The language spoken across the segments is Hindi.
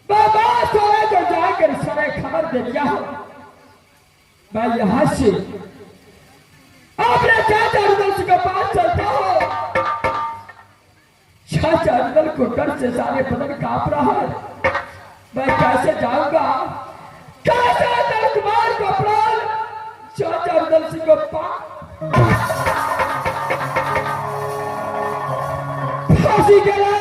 बाबा सोए तो जाकर सारे खबर दे दिया हो। मैं यहाँ से अपने चाचा रुदल के पास चलता हो। चाचा रुदल को डर से सारे बदन कांप रहा है। मैं कैसे जाऊंगा? कैसे दर्दमार को प्राण चाचा रुदल सिंह को फांसी के लिए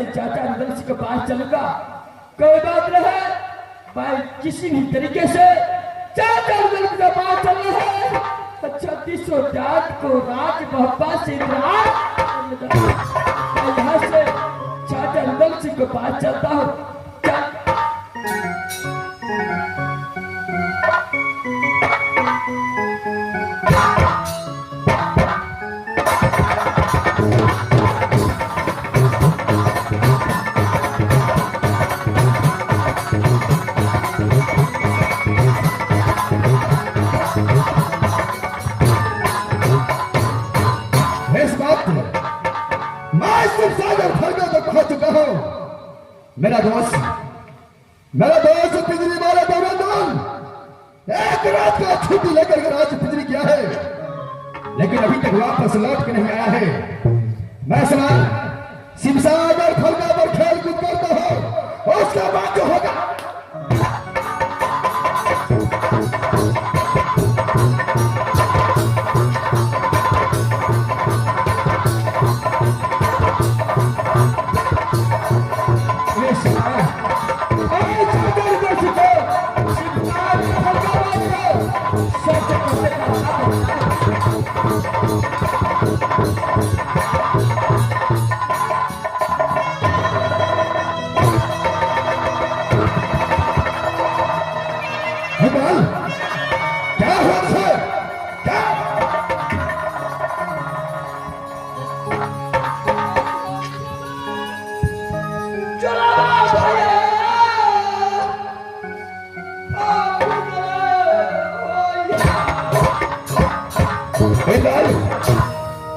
चाचा रुदल सिंह के पास चलूंगा। कोई बात नहीं, भाई किसी भी तरीके से चाचा रुदल सिंह के पास चलना है। 3600 जात को राज मोहब्बत से यहाँ से चाचा रुदल सिंह के पास चलता हूँ। मेरा दोस्त पिंजरी वाला दौरान एक रात का छुट्टी लेकर आज पिंजरी किया है। लेकिन अभी तक वापस लौट के नहीं आया है। मैं सुना सिमसागर और खलगा पर खेल कूद करता हो और उसके बाद जो होगा क्या हुआ है? क्या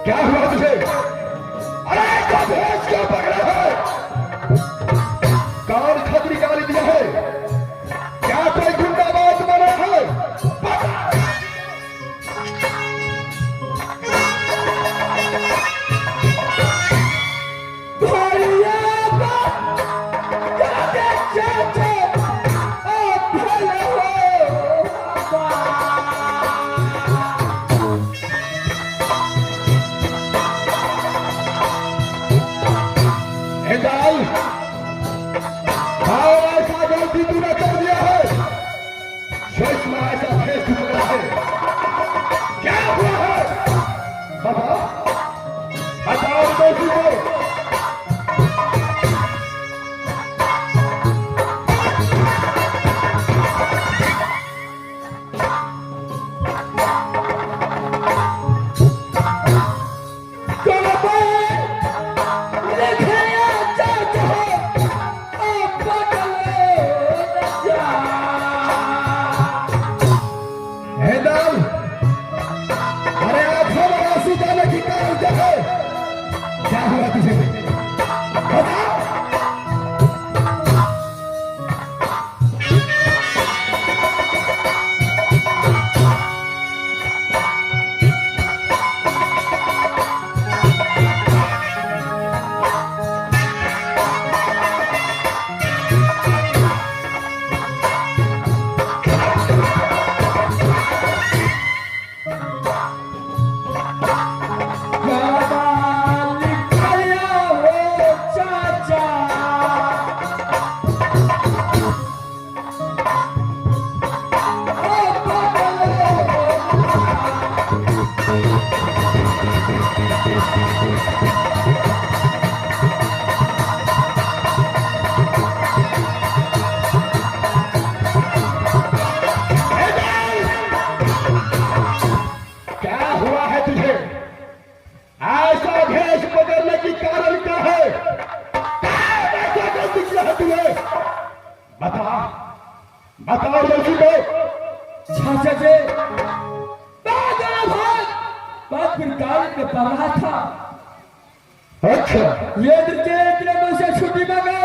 क्या हुआ तुझे? अरे भैंस क्यों पकड़ा है? कौन खतरी गाली दिया है? क्या कोई गुंडाबाज बना है? ऐसा गलती तूने कर दिया है। ऐसा फेस टूटा है। क्या हुआ है? बता बताओ दोषी को। क्या हुआ तुझे? बता। बताओ दोषी को। चाचा जी बात फिर कागज में पढ़ रहा था। अच्छा ये ने मुझसे छुट्टी मांगा,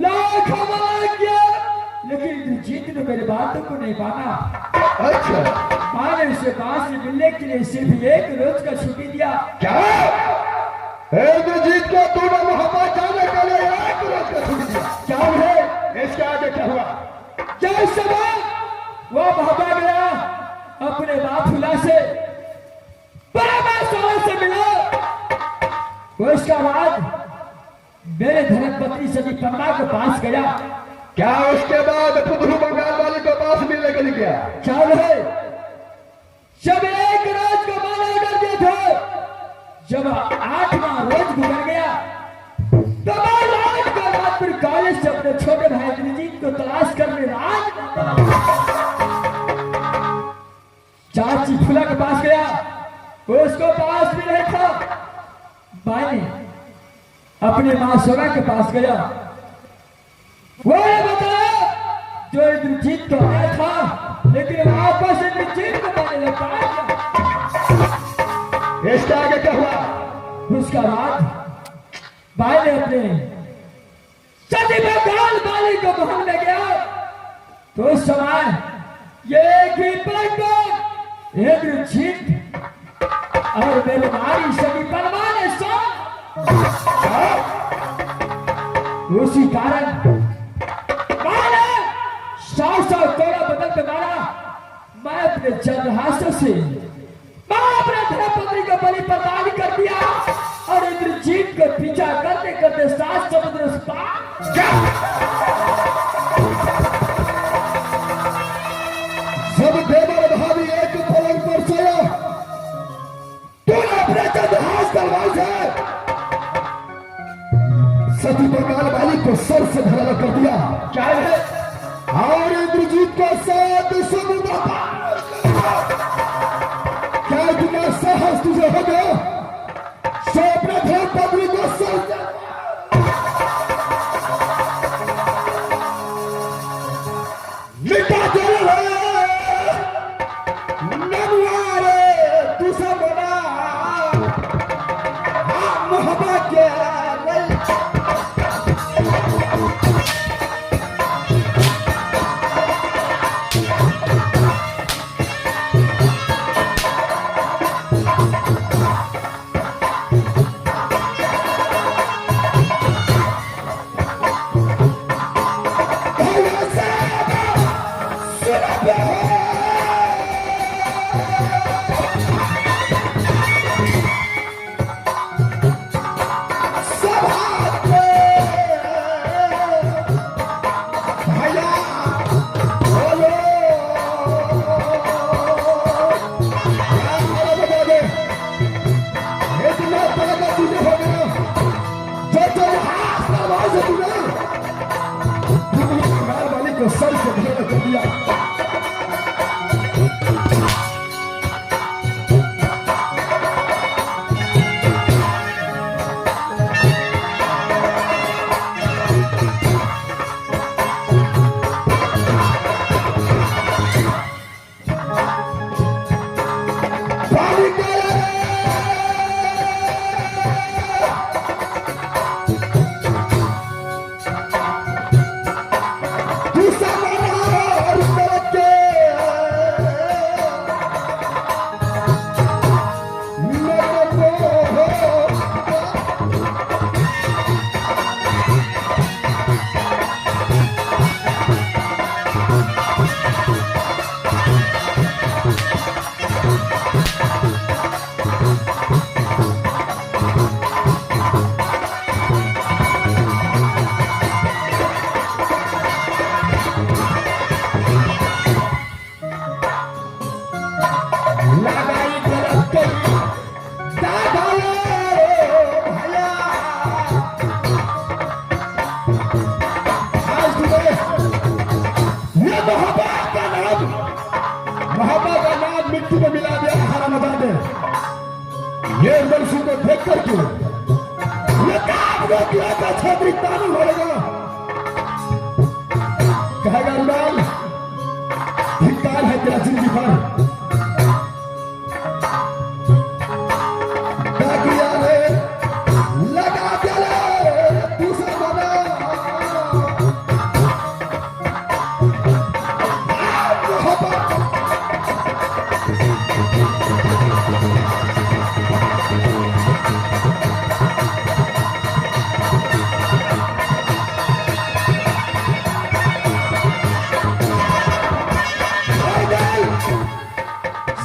लाख मांग गया, लेकिन जीत ने मेरी बातों को नहीं माना। अच्छा मैंने उसे बात से मिलने के लिए सिर्फ एक रोज का छुट्टी दिया। क्या जीत को तूने मोहब्बत जाने के लिए एक रोज का छुट्टी दिया? क्या है इसके आगे क्या हुआ? क्या इस समय वो भागा गया अपने बाफुला से, से मिला। वो इसका बाद मेरे धर्मपत्नी सभी पन्ना के पास गया। क्या उसके बाद पुदरू बंगाल वाली के पास मिलने के लिए गया? क्या है जब एक रोज को माना कर दिया था, जब 8वां रोज गुजर गया तो आज के बाद फिर कॉलेज से अपने छोटे भाई दिलजीत को तलाश करने रात चाची फुला के पास गया। वो उसको पास भी नहीं था। भाई ने अपने मां सोना के पास गया। वो ये बताया जो दिलजीत को आया था, लेकिन वापस दिलजीत को मैंने लगाया। इसके आगे क्या हुआ? उसका बाद भाई ने अपने सती बंगाल वाली को मोहन में गया तो उस समय ये एक ही पलट एक जीत और मेरे भाई सभी परवाने सो उसी कारण मारा 100 तोड़ा बदल के मारा। मैं अपने चंद्रहासों से मैं अपने धर्मपत्नी को बलि प्रदान कर दिया और इंद्रजीत को पीछा करते करते 7 समुद्र उस पार। सब देवर भाभी एक पलंग पर सोया, तूने अपने चंद्रहास तलवार से सती बंगाल वाली को सर से धरा कर दिया। क्या है? और इंद्रजीत को 7 समुद्र पार कर दिया। क्या इतना साहस तुझे हो गया? सो अपने धर्मपत्नी को सर से मिटा दे रहे सर से धरा कर दिया। मिट्टी में मिला दिया हरामजादे। ये वर्षों को देख करके ये काम रोक लिया था, छतरी तानी होगा कहेगा रुलाल धिक्कार है तेरा जिंदगी पर। डाकिया रे लगा दिया रे दूसरा बना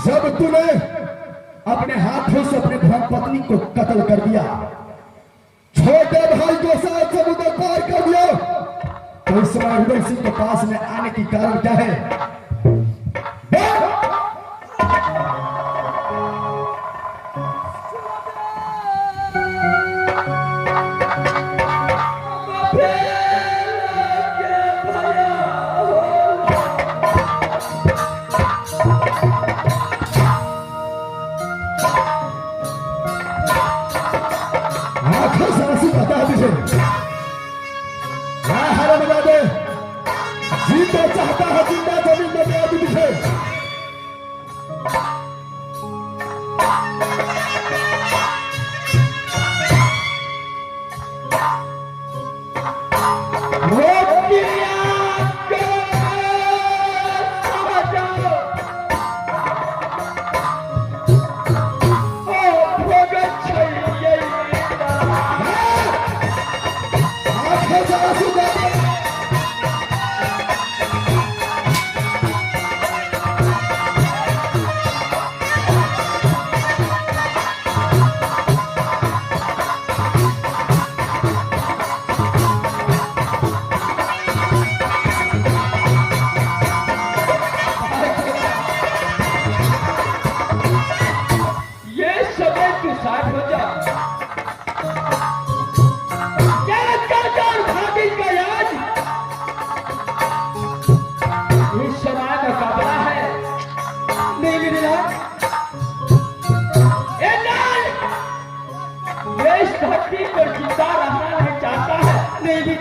जब तूने अपने हाथों से अपने धर्मपत्नी को कत्ल कर दिया, छोटे भाई को साथ समुद्र पार कर दिया, तो इस समय हृदय सिंह के पास में आने की कारण क्या है? जीता चाहता है जिंदा जमीन में दे दी है।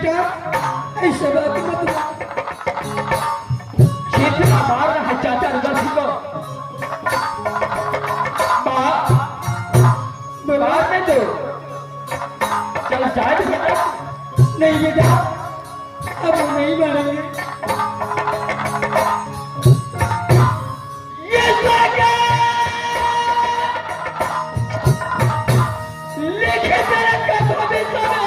बेटा ऐसा बात मत छेतना मार रहा है चाचा रुदासी को। मारने दो, चल शायद बेटा। नहीं बेटा अब वो नहीं मारेंगे। ये लिखे तेरे कदम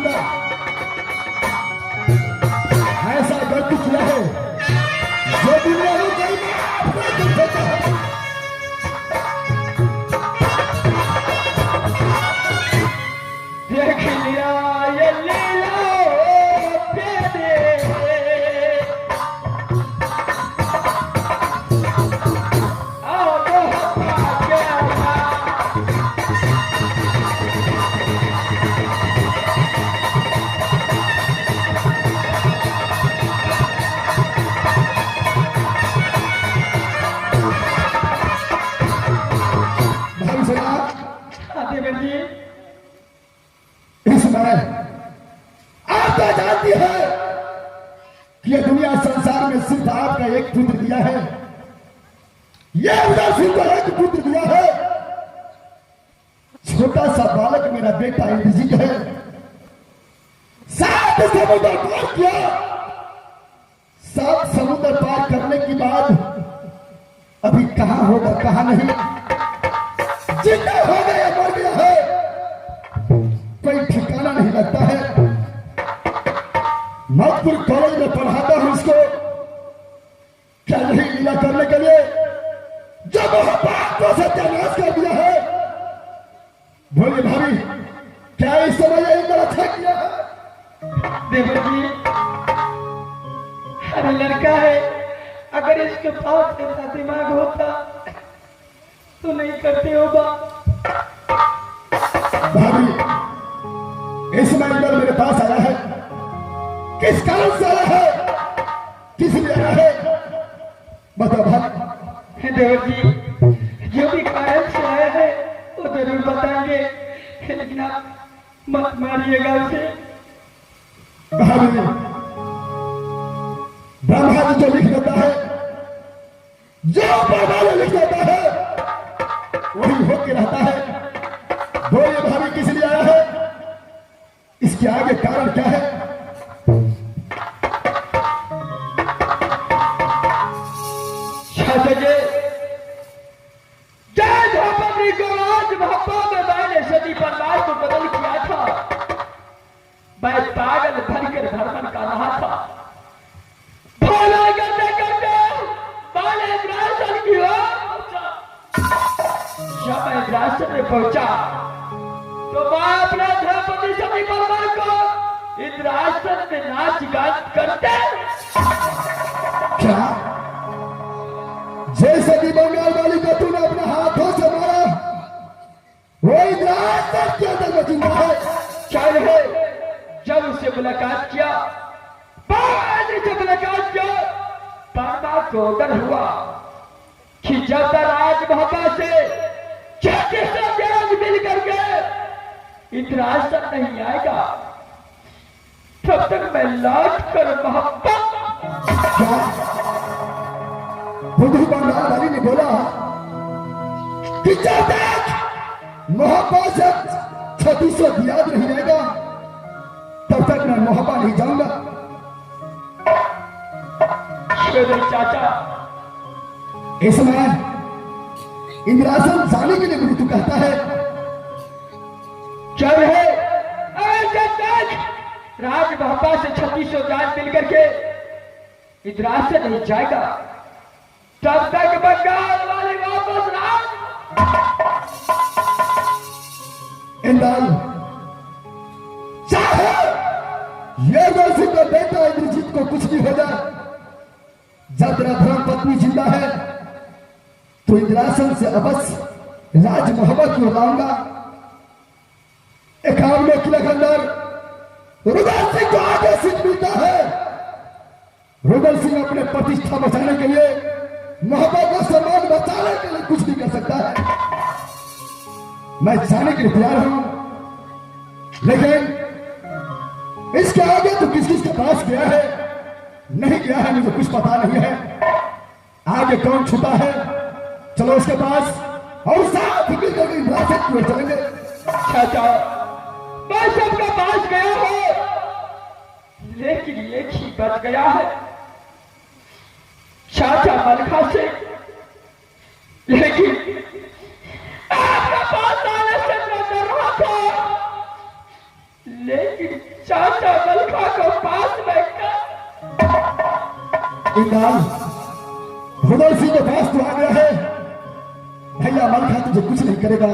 में ऐसा गलती किया है जो दुनिया में कहीं नहीं होता है। देख लिया ये लीला तेरे आप तो जानती है कि ये दुनिया संसार में सिर्फ आपका एक पुत्र दिया है। ये उधर सिर्फ एक पुत्र दिया है। छोटा सा बालक मेरा बेटा इंद्रजीत है। 7 समुद्र पार किया। 7 समुद्र पार करने के बाद अभी कहां होगा कहां नहीं, जिंदा हो गया मर गया है, कोई ठिकाना नहीं लगता है। मधुपुर कॉलेज में पढ़ाता हूं इसको, क्या नहीं लीला करने के लिए जब बात को सत्यानाश कर दिया है। बोलिए भाभी, क्या इस समय यही गलत है किया है? देवर जी, अरे लड़का है, अगर इसके पास ऐसा दिमाग होता तो नहीं करते हो बात। भाभी, इस महीने मेरे पास आया है, किस कारण से आया है, किस लिए आया है, बताओ भाभी। देवर जी, जो भी कारण से आया है वो जरूर बताएंगे, लेकिन आप मत मारिएगा उसे। भाभी, ब्रह्मा जी जो लिख देता है, जो ब्रह्मा जी लिख देता है वही होके रहता है। बोलिए भाभी, किस लिए आया है, इसके आगे कारण क्या है? सदी परिवार को बदल किया था। मैं पागल भरकर भ्रमण कर रहा था, भोला करते करते बाले इंद्रासन की ओर पहुंचा। जब मैं इंद्रासन में पहुंचा तो मैं अपने द्रौपदी सदी परिवार को इंद्रासन में नाच गान करते। क्या जैसे कि बंगाल वाली को तूने अपने हाथों से मारा, वही इंद्रासन के अंदर में जिंदा है। शायद है जब उससे मुलाकात किया को डर हुआ कि जब तक राजमहल से छोटे से ज्ञान मिल करके इंद्रासन नहीं आएगा तब तक मैं लौट कर मोहब्बत। क्या बुद्धू बंगाल वाली ने बोला कि जब तक मोहब्बत से 3600 याद नहीं रहेगा तब तक मैं मोहब्बत नहीं जाऊंगा। मेरे चाचा इस समय इंद्रासन जाने के लिए मृत्यु कहता है चल है जब तक राजमहल से 3600 जान मिल करके इंद्रासन नहीं जाएगा तब तक बंगाल वाले वापस राज। इंद्र चाहे ये सिंह का बेटा इंद्रजीत को कुछ भी हो जाए जब तेरा धर्म पत्नी जिंदा है तो इंद्रासन से अवश्य राज मोहब्बत को लाऊंगा। 51 किलो के अंदर रुदल सिंह को आगे सीट मिलता है। रुदल सिंह अपने प्रतिष्ठा बचाने के लिए मोहब्बत का सम्मान बचाने के लिए कुछ भी कर सकता है। मैं जाने के लिए तैयार हूं लेकिन इसके आगे तो किस किस के पास गया है नहीं गया है मुझे कुछ पता नहीं है। आगे कौन छुपा है चलो उसके पास और साथ मिलकर इंद्रासन की ओर चलेंगे। चाचा मैं सबके पास गया हूं लेकिन एक ही बच गया है चाचा मलखा से। लेकिन आपके पास आने से मैं डर रहा था लेकिन चाचा मलखा को पास में इंद्रान रुदल सिंह के पास तो आ गया है भैया मलखा तुझे कुछ नहीं करेगा।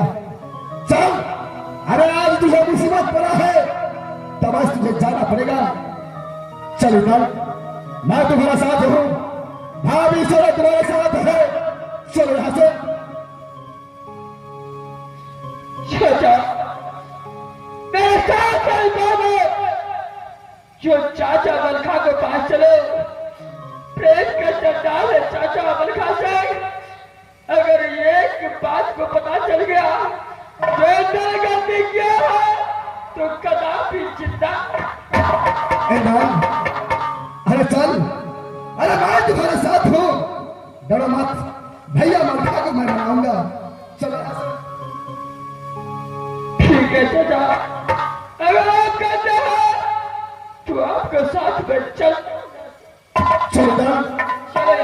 चल अरे आज तुझे मुसीबत पड़ा है तब आज तुझे जाना पड़ेगा। चल इंद्रान मैं तुम्हारा साथ हूं भाभी चलो तुम्हारे साथ है चलो यहां से। चाचा मेरे साथ चल जो चाचा मलखा को पास चलो प्रेम का चट्टान है चाचा मलखा से। अगर एक बात को पता चल गया जो गलती किया है तो कदापि जिंदा। अरे चल अरे मैं तुम्हारे साथ हूं डरो मत भैया मलखा को मैं मनाऊंगा। चलो ठीक है चाचा अगर आप कहते हैं तो आपके साथ में चल चलो चले।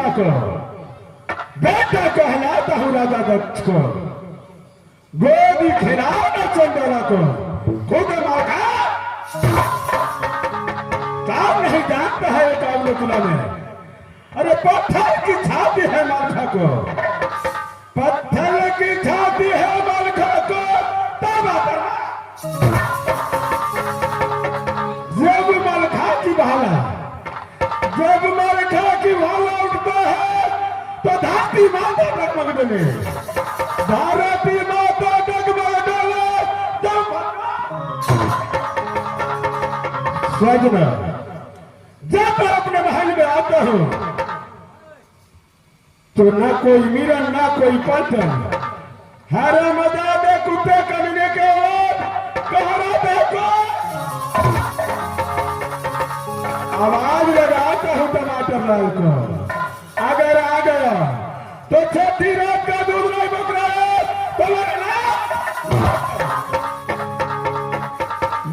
बेटा को, बेटा कहलाता हूँ राजा दक्ष को, गोदी खिलाना चंदना को, खुद मौका काम नहीं जानता है काम तुला में। अरे पत्थर की छाती है मालखा को, पत्थर की छाती है मालखा को, तब जब मालखा की भाला, जब मालखा की भाला उठता है तो धरती माता डगमग डोले, धरती माता डगमग डोले। सजना जब मैं अपने महल में आता हूं तो ना कोई मिरन ना कोई पतन, हरे मजादे कुत्ते कमीने के बाद कहरा देखो, आवाज लगाता हूं टमाटर लाल को, अगर आ गया तो छठी रात का दूध नहीं बक रहा है तो लड़ना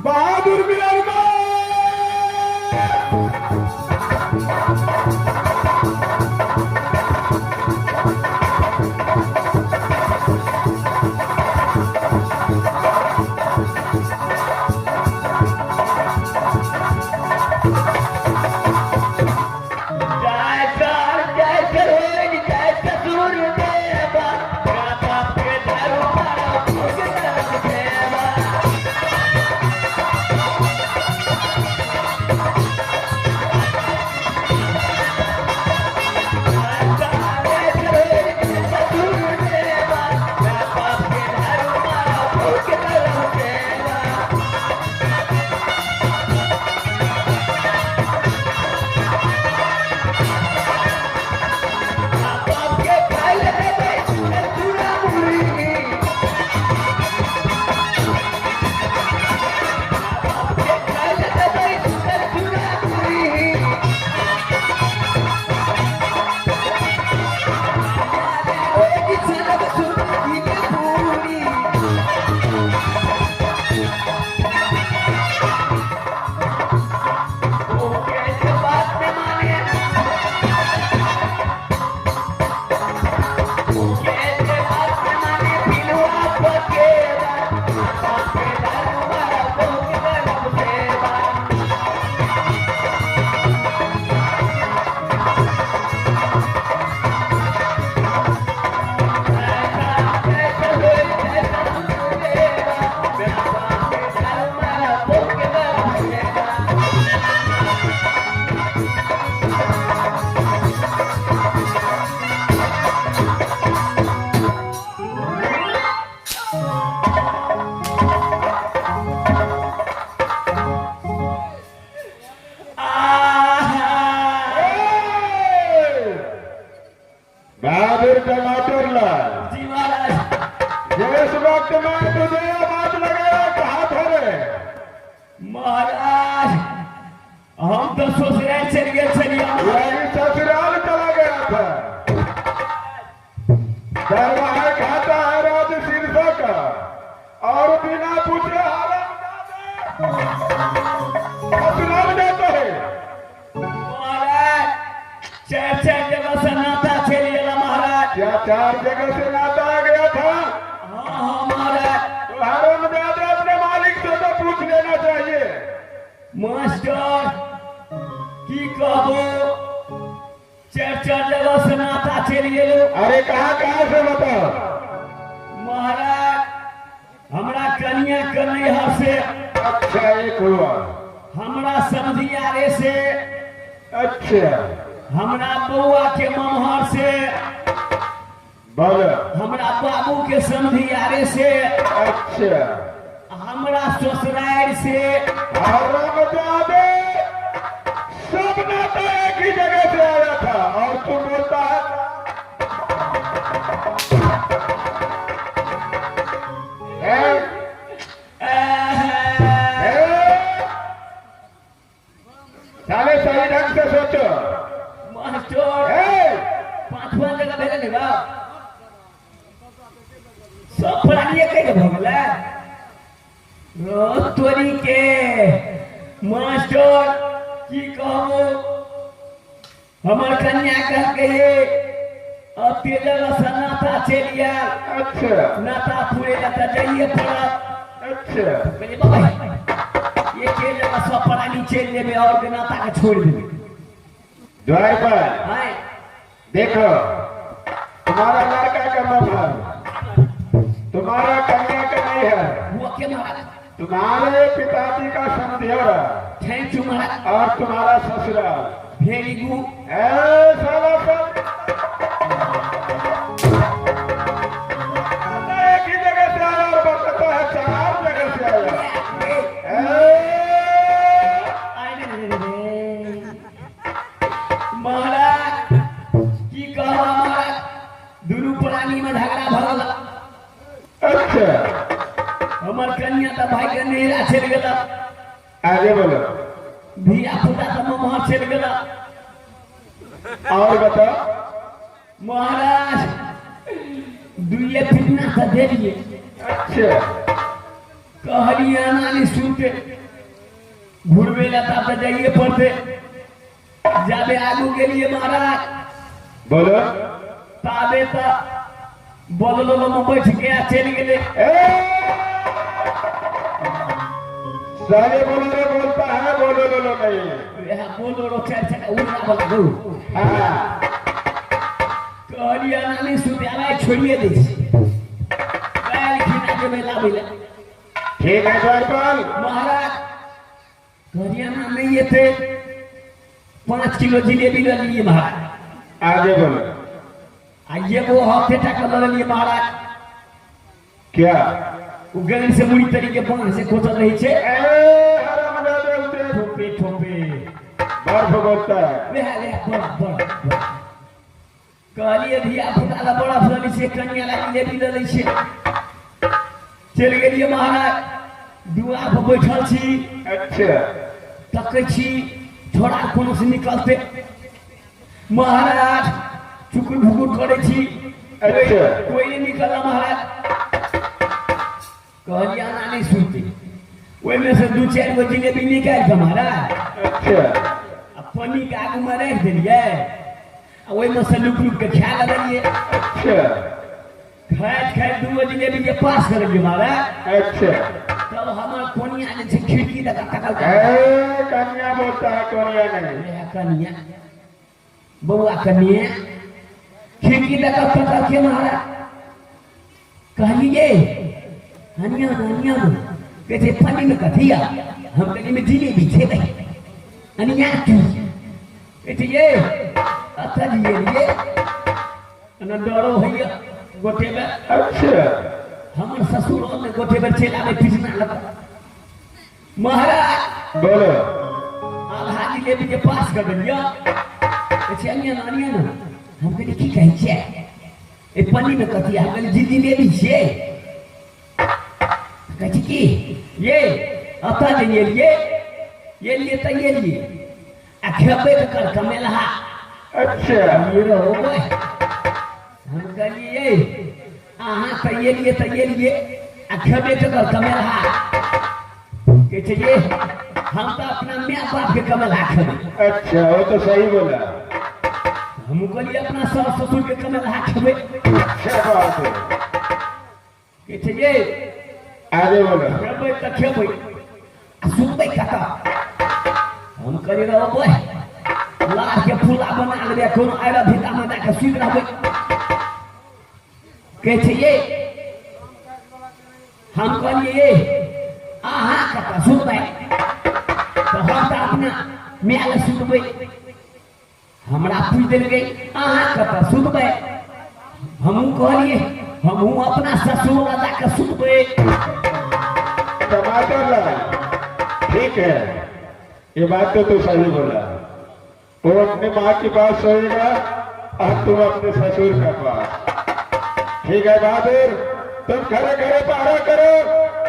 बहादुर मिलन बहादुर टमाटर लाल जी महाराज। जिस वक्त मैं तुझे आवाज लगाया कहा था रे? महाराज हम तो ससुराल चल गए, चलिए यही ससुराल चला गया था। दरवाजा खाता है राज शीर्षा का और बिना पूछे ससुराल जाता है। महाराज चार चार जगह से नाता चल गया महाराज। क्या चार जगह से नाता आ गया था? हाँ महाराज। तो हरमजादा अपने मालिक से तो पूछ लेना चाहिए। मास्टर की कहो चार चार जगह से नाता चल गए। अरे कहाँ कहाँ से बताओ? महाराज हमरा कन्या कन्हैया से। अच्छा एक हुआ। हमरा समधियारे से। अच्छा हमरा बउआ के ममहर से। बोलो। हमरा बाबू के समधियारे से। अच्छा हमरा ससुराल से। हरमजादे सब नाता एक ही जगह से आया था और तू बोलता है साले सही ढंग से सोचो। मास्टर पांचवा जगह भेजे बा सब प्राणी कहीं भगला तोरी के। मास्टर की कहो हमार कन्या कह के अब तेजल नाता चलिया। अच्छा नाता पूरे नाता जाइए पड़ा। अच्छा कहले बाबा ये के जगह सब परानी चल लेबे और के नाता के छोड़ देबे। ड्राइवर हाय देखो, तुम्हारा लड़का का मगर तुम्हारा कन्या का नहीं है, वो के महाराज। तुम्हारे पिताजी का समझौरा थैंक यू महाराज। और तुम्हारा ससुराल। Very good. साला सब एक ही जगह से आया और बताता है 4 जगह से आया। महाराज की कहा महाराज दुनू प्राणी में झगड़ा भरल। अच्छा हमर कन्या तो भाई के नेरा चल गेला। आगे बोलो धिया पुता तो ममहर चल गेला। और बताओ। महाराज दुइये फिटना से दे दिए। अच्छा कहलिए नानी सुनते घुरवे लता तो जाइए पड़ते। जाबे आगू के लिए महाराज बोलो। ताबे तो बदलो में बैठ गया चल गेले। साले बोलो रे बोलता है, बोलो बोलो नहीं। यह बोलो रो चार चक्का उड़ा बोल दो। हाँ कहलिए नानी सुनते आवे छोड़िए दे। बैल खिना के मेला बिला। ठीक है ड्राइवर। महाराज कहलिए ना नहीं ये थे 5 किलो जिलेबी ले लिए महाराज। आगे बोलो। ये वो हफ्ते तक ले लिए महाराज। क्या वो गन से मुड़ी तरीके बांध से खोचल रही छे। हरामजादे उतरे ठोपे ठोपे बर्फ बोलता है। वे बड़ा कहलिए धिया पुता ला बड़ा फली से कन्या ला जिलेबी ले लै छे। चल गेलिए महाराज दुआ पर बैठल छी। अच्छा तकै छी थोड़ा कोनो से निकलते। महाराज चुकुर भुकुर करे छी। अच्छा। कोई नहीं निकला महाराज। कहलिया ना नहीं सुनती। वही में से 2-4 गो जिलेबी निकाल के महाराज अच्छा अब पन्नी के आगू में रख दिलिए। वही में से लुक लुक के खा लगलिए। अच्छा खाए 2 गो जिलेबी के पास कर दिए महाराज। अच्छा तब हमार कोनिया ने से खिड़की लगा तकल। कन्या बोलता है, कोनिया नहीं। ए कनिया बउआ कनिया खिड़की लगा तकल के महाराज। कहलिए हनिया हनिया कहते पन्नी में कथिया हम कनी में जिलेबी छे भाई हनिया तू कहते ये अच्छा लिए न डरो भैया गोटे में। अच्छा हमर ससुर में गोटे में चेला में पिसना लगा। महाराज बोलो। आधा जिलेबी के पास कर दिया। कहते हनिया हनिया ना हम कहते की कहै छे ए पन्नी में कथिया हम कहते जिलेबी छे। कहती कि ये आता नहीं ये लिए तो ये लिए खेपे तो कर कमेलहा। अच्छा ये रहो बोय हम कहलिए आहा तो ये लिए खेपे तो कर कमेलहा। कहते ये हम तो अपना माँ बाप के कमेलहा खेबे। अच्छा वो तो सही बोला। हम कहलिए अपना सास ससुर के कमेलहा खेबे। क्या बात है। कहते ये आगे बोलो। खेबे तो खेबे सुनबे कता। हम करी रहो बोय लाल के फूला बना लेबे कोनो आइरा भीता में जाके सुत रहबे। कहते ये हम कहलिए आहा कता सुनबे तो हम तो अपना मेल सुनबे। हमरा पूछ देल गई आहा कता सुनबे। हमहू कहलिए हमहू अपना ससुर ला जाके सुनबे। टमाटर लाल ठीक है, ये बात तो तू सही बोला। वो अपने माँ के पास सोएगा और तुम अपने ससुर के पास। ठीक है बहादुर, तुम घरे घरे पहरा करो,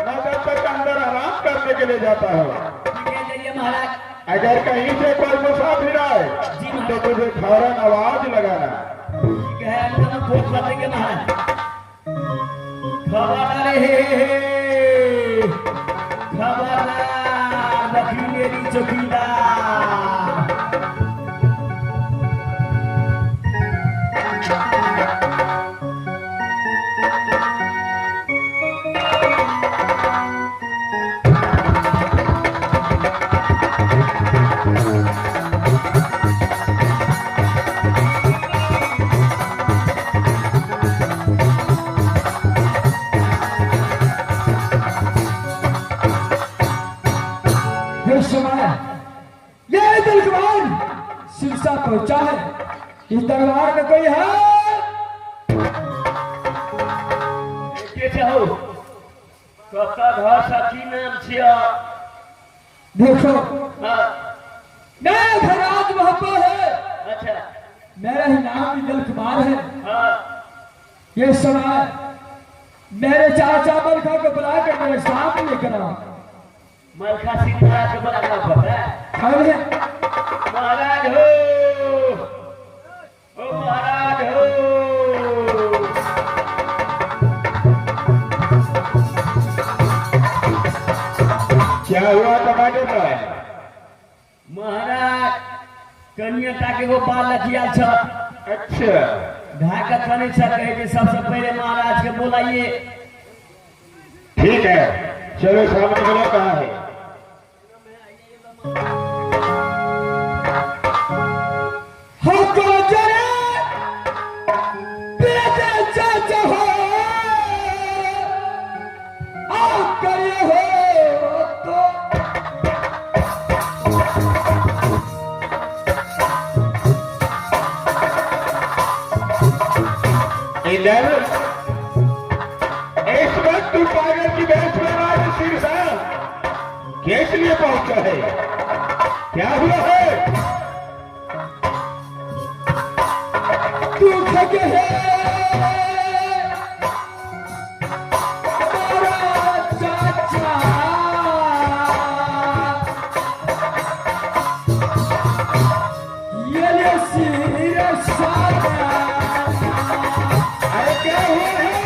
मैं जब तक अंदर आराम करने के लिए जाता हूँ। महाराज अगर कहीं से कोई मुसाफिर आए तो तुझे फौरन आवाज लगाना। महाराज खबरदार हे खबरदार दक्षिण मेरी चौकीदार पहुंचा है। इस दरबार में कोई है? कैसे हो? कक्का घर सखी नाम छिया। देखो हाँ, मैं धराज महबूब है, अच्छा, मेरा ही नाम भी दिल कुमार है। हाँ, ये समय मेरे चाचा मलखा को बुला कर मेरे सामने लेकर आओ। मलखा सिंह महाराज के बड़ा नाम पता है? कौन है? महाराज हो, ओ महाराज हो। क्या हुआ टमाटर का? महाराज कन्या ताके वो बाल लखिया छ। अच्छा, ढाका खने छ कहे कि सबसे पहले महाराज के बुलाइए। ठीक है, चलो सामने बोलो कहाँ है? हमको जरा बेटे चाचा हो, आप करे हो तो इधर इस वक्त तू पागल की बहस में राज सिरसा किस लिए पहुंचा है? क्या हुआ है? दुख के है हमारा चाचा, ये ले सिर सारा। अरे क्या हुआ है?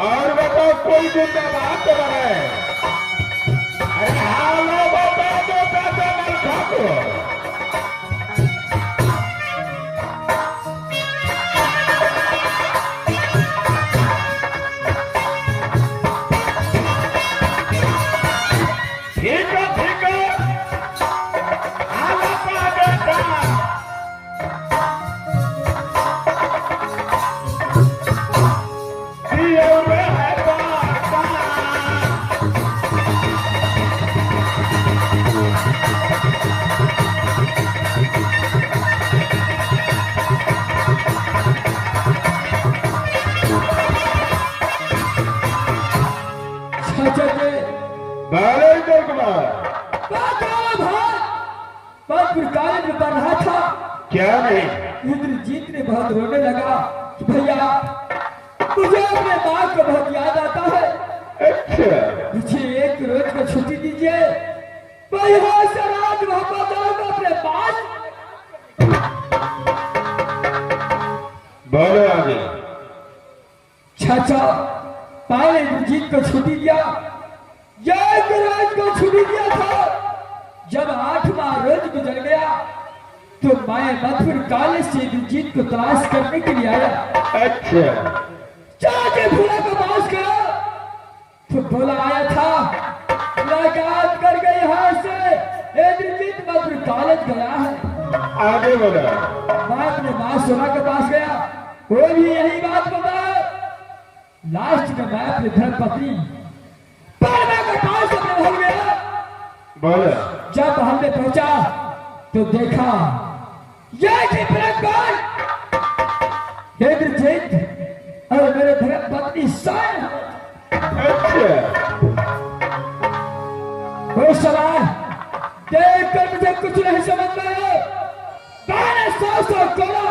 और बताओ कोई जिंदा बात तो बने? अरे हालो बता दो चाचा मलखा को। ठीक है, ठीक है, हालो पा बेटा। दिए हुए है बाबा। चाचा जी बाले इधर कुमार, बात करो भाई। बात पुरकाले में पढ़ रहा था, क्या नहीं? इंद्रजीत ने बहुत रोने लगा कि भैया मुझे अपने माँ को बहुत याद आता है, अच्छा, मुझे एक रोज को छुट्टी दीजिए, मैं यहाँ से राज वापस जाऊंगा अपने पास। बोलो आगे। चाचा पहले इंद्रजीत को छुट्टी दिया, एक रोज को छुट्टी दिया था। जब 8वां रोज गुजर गया तो मैं मधुर काले से इंद्रजीत को तलाश करने के लिए आया। अच्छा, चाचे भोला को पास करो तो भोला आया था, मुलाकात कर गई यहाँ से इंद्रजीत मधुर कॉलेज गया है। आगे बोलो। मैं अपने माँ सोना के पास गया, वो भी यही बात बताया। लास्ट में मैं अपनी धर्मपत्नी पारना के पास अपने हो गया। बोलो। जब हमने पहुंचा तो देखा ये थी ब्रह्मांड, इंद्रजीत और मेरे धर्मपत्नी सोए। अच्छा, उस समय देख कर मुझे कुछ नहीं समझ में आया। मैंने 100 करो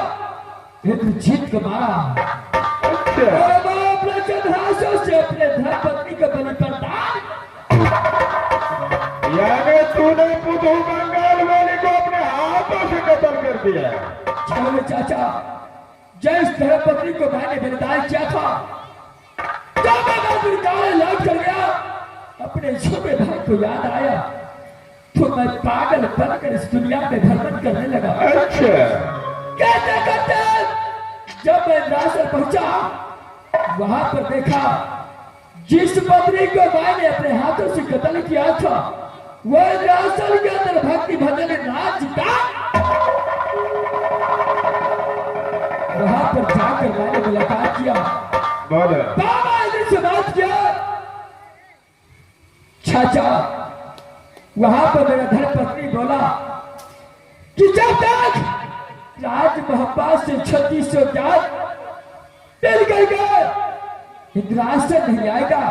इंद्रजीत को मारा। अच्छा, और चंद्रहासों से अपने धर्मपत्नी को बलि प्रदान। यानी तूने पुदु बंगाल वाली को अपने हाथों से कत्ल कर दिया। चलो चाचा, जिस धर्मपत्नी को मैंने बलिदान किया था, जब मैं वृंदावन लौट कर गया, अपने छोटे भाई को याद आया तो मैं पागल बनकर इस दुनिया में भ्रमण करने लगा। अच्छा, कहते कहते जब मैं इंद्रासन पहुंचा, वहां पर देखा जिस पत्नी को मैंने अपने हाथों से कत्ल किया था, वह इंद्रासन के अंदर भक्ति भजन नाच जीता। वहां पर जाकर मैंने मुलाकात किया, बाबा इधर से बात किया। चाचा, वहां पर मेरा धर्मपत्नी बोला कि जब तक राज मोहब्बत से 3600 जात मिल गए इंद्रासन नहीं आएगा,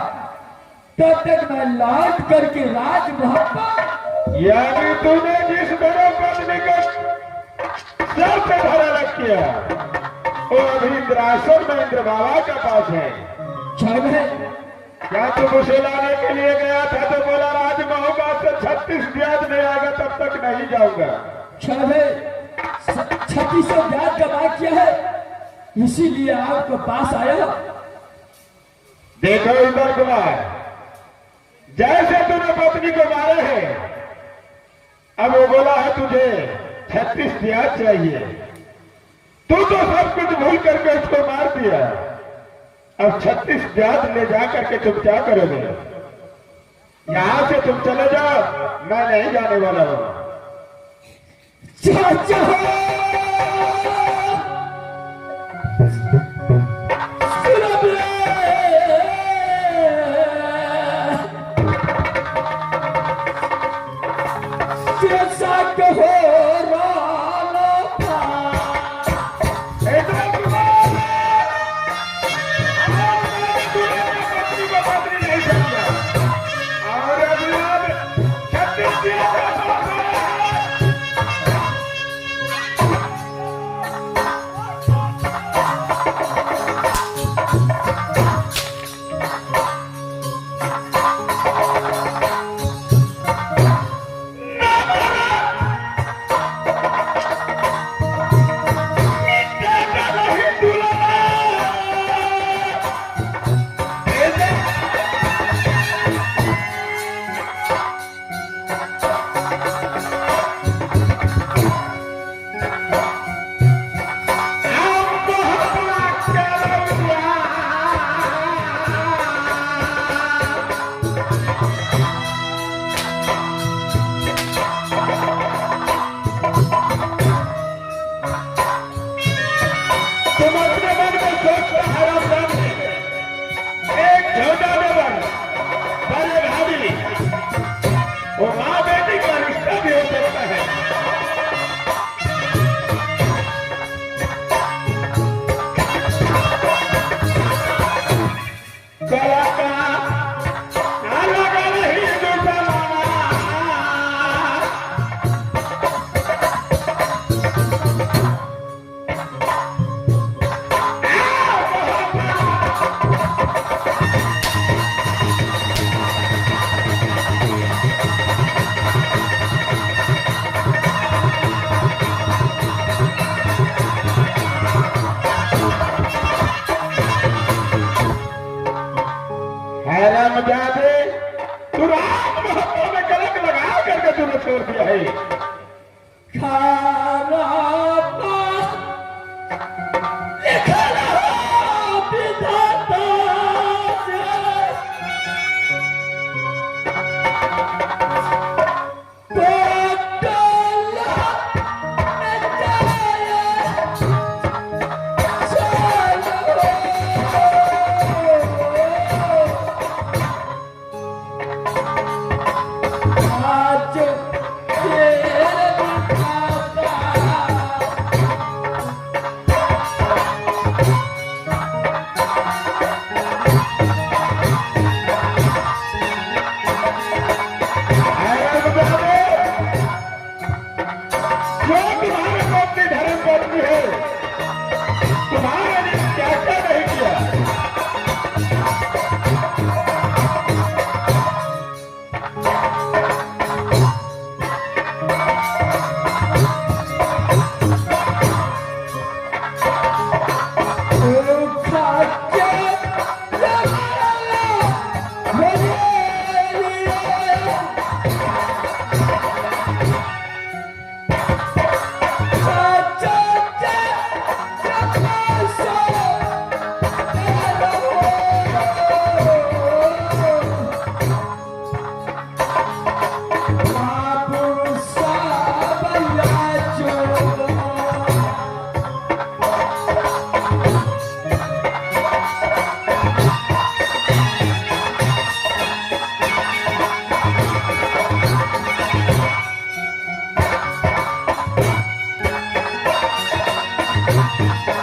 तब तक मैं लौट करके राज मोहब्बत। यानी तूने जिस धर्मपत्नी का सर पे धरा रख किया, वो अभी इंद्रासन में इंद्र बाबा के पास है। क्या तुम उसे लाने के लिए गया था तो बोला राज मोहब्बत से 36 ब्याज नहीं आएगा तब तक नहीं जाऊंगा। 3600 ब्याज का बात किया है, इसीलिए आपके पास आया। देखो इंद्र कुमार, जैसे तूने पत्नी को मारे है, अब वो बोला है तुझे 36 ब्याज चाहिए, तू तो सब कुछ भूल करके उसको मार दिया। अब 36 ब्याज ले जा करके तुम क्या करोगे? यहां से तुम चले जाओ, मैं नहीं जाने वाला हूं। छोड़ दिया है। है